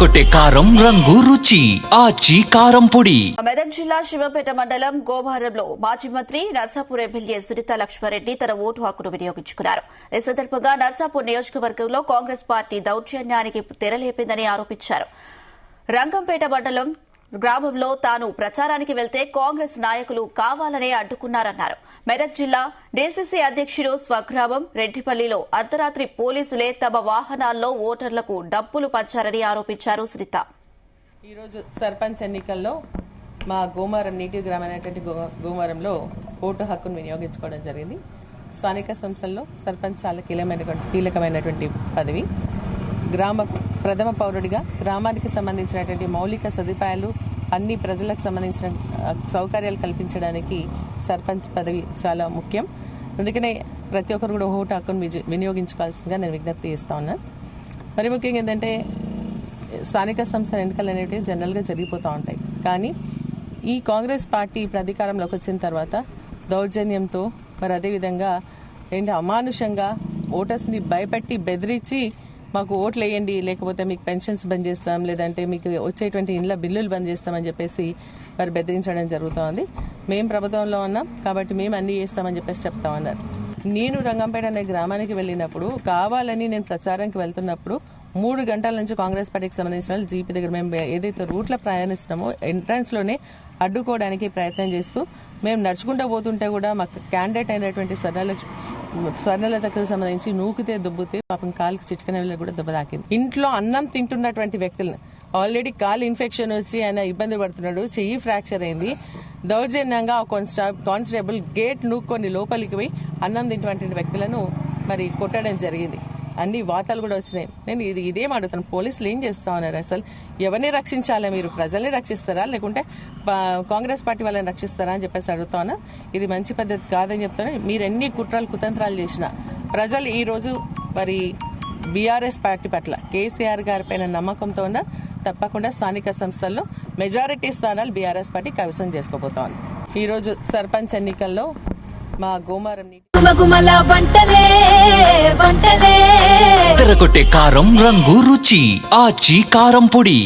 ఎర్రగొట్టే కారం రంగు రుచి ఆచి కారం పొడి. మెదక్ జిల్లా శివపేట మండలం గోమారంలో మాజీ మంత్రి నర్సాపూర్ ఎమ్మెల్యే సునీత లక్ష్మారెడ్డి తన ఓటు హక్కును వినియోగించుకున్నారు. ఈ సందర్భంగా నర్సాపూర్ నియోజకవర్గంలో కాంగ్రెస్ పార్టీ దౌర్జన్యానికి తెరలేపిందని ఆరోపించారు. రంగంపేట మండలం గ్రామంలో తాను ప్రచారానికి వెళ్తే కాంగ్రెస్ నాయకులు కావాలనే అడ్డుకున్నారన్నారు. మెదక్ జిల్లా డీసీసీ అధ్యక్షుడు స్వగ్రామం రెడ్డిపల్లిలో అర్ధరాత్రి పోలీసులే తమ వాహనాల్లో ఓటర్లకు డబ్బులు పంచారని ఆరోపించారు సునీత. ఈరోజు సర్పంచ్ ఎన్నికల్లో మా గోమారం నీటి గ్రామైనటువంటి గోమారంలో ఓటు హక్కును వినియోగించుకోవడం జరిగింది. స్థానిక సంస్థల్లో సర్పంచ్ చాలా కీలకమైనటువంటి పదవి. గ్రామ ప్రథమ పౌరుడిగా గ్రామానికి సంబంధించినటువంటి మౌలిక సదుపాయాలు అన్ని ప్రజలకు సంబంధించిన సౌకర్యాలు కల్పించడానికి సర్పంచ్ పదవి చాలా ముఖ్యం. అందుకనే ప్రతి ఒక్కరు కూడా ఓటు హక్కును వినియోగించుకోవాల్సిందిగా నేను విజ్ఞప్తి చేస్తా ఉన్నాను. మరి ముఖ్యంగా ఏంటంటే స్థానిక సంస్థల ఎన్నికలు అనేవి జనరల్గా జరిగిపోతూ ఉంటాయి. కానీ ఈ కాంగ్రెస్ పార్టీ అధికారంలోకి వచ్చిన తర్వాత దౌర్జన్యంతో మరి అదేవిధంగా అమానుషంగా ఓటర్స్ని భయపెట్టి బెదిరించి మాకు ఓట్లు వేయండి, లేకపోతే మీకు పెన్షన్స్ బంద్ చేస్తాం, లేదంటే మీకు వచ్చేటువంటి ఇండ్ల బిల్లులు బంద్ చేస్తామని చెప్పేసి వారు బెదిరించడం జరుగుతోంది. మేము ప్రభుత్వంలో ఉన్నాం కాబట్టి మేము అన్ని చేస్తామని చెప్పేసి చెప్తా ఉన్నారు. నేను రంగంపేట అనే గ్రామానికి వెళ్ళినప్పుడు కావాలని నేను ప్రచారానికి వెళ్తున్నప్పుడు 3 గంటల నుంచి కాంగ్రెస్ పార్టీకి సంబంధించిన వాళ్ళు జీపీ దగ్గర మేము ఏదైతే రూట్లో ప్రయాణిస్తున్నామో ఎంట్రన్స్ లోనే అడ్డుకోవడానికి ప్రయత్నం చేస్తూ మేము నడుచుకుంటూ పోతుంటే కూడా మాకు క్యాండిడేట్ అయినటువంటి స్వర్ణలతకు సంబంధించి నూకితే దుబ్బుతే పాపం కాలుకి చిటికన కూడా దెబ్బ తాకింది. ఇంట్లో అన్నం తింటున్నటువంటి వ్యక్తులను ఆల్రెడీ కాలు ఇన్ఫెక్షన్ వచ్చి ఆయన ఇబ్బంది పడుతున్నాడు, చెయ్యి ఫ్రాక్చర్ అయింది. దౌర్జన్యంగా కానిస్టేబుల్ గేట్ నూక్కొని లోపలికి పోయి అన్నం తింటున్నటువంటి వ్యక్తులను మరి కొట్టడం జరిగింది. అన్ని వార్తలు కూడా వచ్చినాయి. నేను ఇదేం అడుగుతాను, పోలీసులు ఏం చేస్తా ఉన్నారు? అసలు ఎవరిని రక్షించాలా? మీరు ప్రజల్ని రక్షిస్తారా లేకుంటే కాంగ్రెస్ పార్టీ వాళ్ళని రక్షిస్తారా అని చెప్పేసి అడుగుతా ఉన్నా. ఇది మంచి పద్ధతి కాదని చెప్తాను. మీరు ఎన్ని కుతంత్రాలు చేసినా ప్రజలు ఈ రోజు మరి బీఆర్ఎస్ పార్టీ పట్ల కేసీఆర్ గారి పైన నమ్మకంతో ఉన్న తప్పకుండా స్థానిక సంస్థల్లో మెజారిటీ స్థానాలు బీఆర్ఎస్ పార్టీ కైవసం చేసుకోబోతా ఉంది. ఈ రోజు సర్పంచ్ ఎన్నికల్లో మా గోమారం ఎర్రగొట్టే కారం రంగు రుచి ఆచి కారం పొడి.